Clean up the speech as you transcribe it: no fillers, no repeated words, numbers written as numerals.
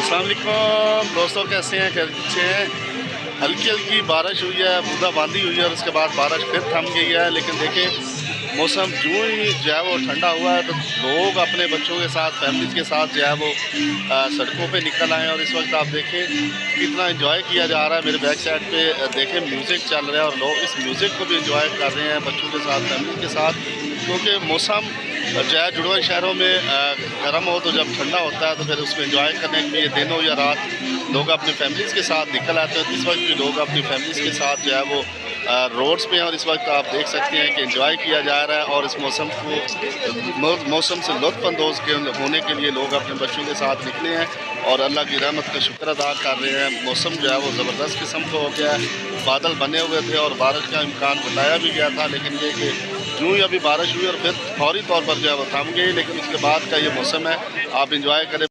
अस्सलाम वालेकुम दोस्तों, कैसे हैं? कैसे हैं? हल्की हल्की बारिश हुई है, बूंदाबांदी हुई है और उसके बाद बारिश फिर थम गई है। लेकिन देखें, मौसम जो ही जो है वो ठंडा हुआ है तो लोग अपने बच्चों के साथ, फैमिलीज़ के साथ जो है वो सड़कों पे निकल आए। और इस वक्त आप देखें कितना एंजॉय किया जा रहा है। मेरे बैक साइड पे देखें म्यूज़िक चल रहा है और लोग इस म्यूज़िक को भी एंजॉय कर रहे हैं बच्चों के साथ, फैमिली के साथ। क्योंकि मौसम जो है जुड़वा शहरों में गर्म हो तो जब ठंडा होता है तो फिर उसको एंजॉय करने के लिए दिन हो या रात लोग अपनी फैमिलीज़ के साथ निकल आते हैं। इस वक्त भी लोग अपनी फैमिलीज़ के साथ जो है वो रोड्स पे हैं और इस वक्त आप देख सकते हैं कि एंजॉय किया जा रहा है। और इस मौसम से लुत्फ़अंदोज़ होने के लिए लोग अपने बच्चों के साथ निकले हैं और अल्लाह की रहमत का शुक्र अदा कर रहे हैं। मौसम जो है वो ज़बरदस्त किस्म का हो गया है, बादल बने हुए थे और बारिश का इम्कान बताया भी गया था। लेकिन ये कि यूँ ही अभी बारिश हुई और फिर फौरी तौर पर जो है वो थम गई। लेकिन उसके बाद का ये मौसम है, आप इंजॉय करें।